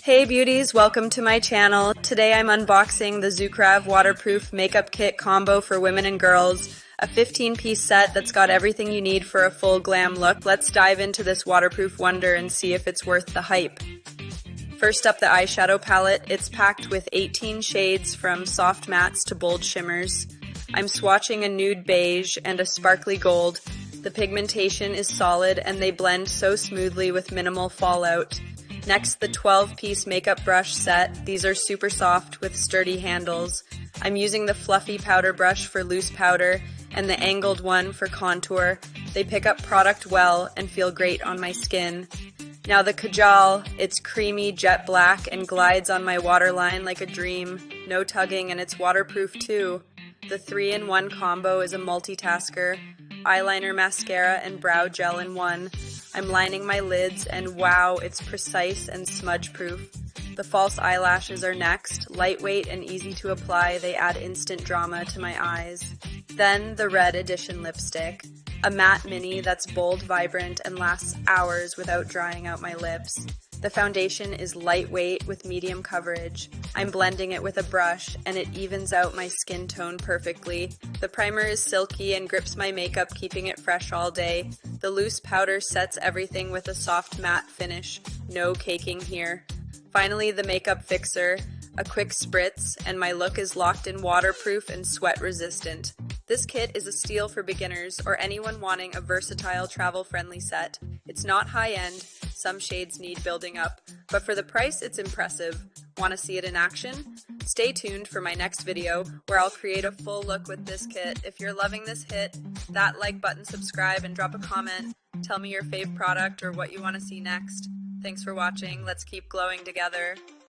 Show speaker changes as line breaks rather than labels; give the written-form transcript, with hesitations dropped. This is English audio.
Hey beauties, welcome to my channel. Today I'm unboxing the ZUKRAVE waterproof makeup kit combo for women and girls, a 15-piece set that's got everything you need for a full glam look. Let's dive into this waterproof wonder and see if it's worth the hype. First up, the eyeshadow palette. It's packed with 18 shades from soft mattes to bold shimmers. I'm swatching a nude beige and a sparkly gold. The pigmentation is solid and they blend so smoothly with minimal fallout. Next, the 12-piece makeup brush set. These are super soft with sturdy handles. I'm using the fluffy powder brush for loose powder and the angled one for contour. They pick up product well and feel great on my skin. Now the kajal, it's creamy jet black and glides on my waterline like a dream. No tugging and it's waterproof too. The 3-in-1 combo is a multitasker. Eyeliner, mascara, and brow gel in one. I'm lining my lids and wow, it's precise and smudge proof. The false eyelashes are next. Lightweight and easy to apply, they add instant drama to my eyes. Then the red edition lipstick. A matte mini that's bold, vibrant, and lasts hours without drying out my lips. The foundation is lightweight with medium coverage. I'm blending it with a brush and it evens out my skin tone perfectly. The primer is silky and grips my makeup, keeping it fresh all day. The loose powder sets everything with a soft matte finish. No caking here. Finally, the makeup fixer. A quick spritz and my look is locked in, waterproof and sweat resistant. This kit is a steal for beginners or anyone wanting a versatile travel-friendly set. It's not high-end, some shades need building up, but for the price it's impressive. Want to see it in action? Stay tuned for my next video where I'll create a full look with this kit. If you're loving this, hit that like button, subscribe, and drop a comment. Tell me your fave product or what you want to see next. Thanks for watching. Let's keep glowing together.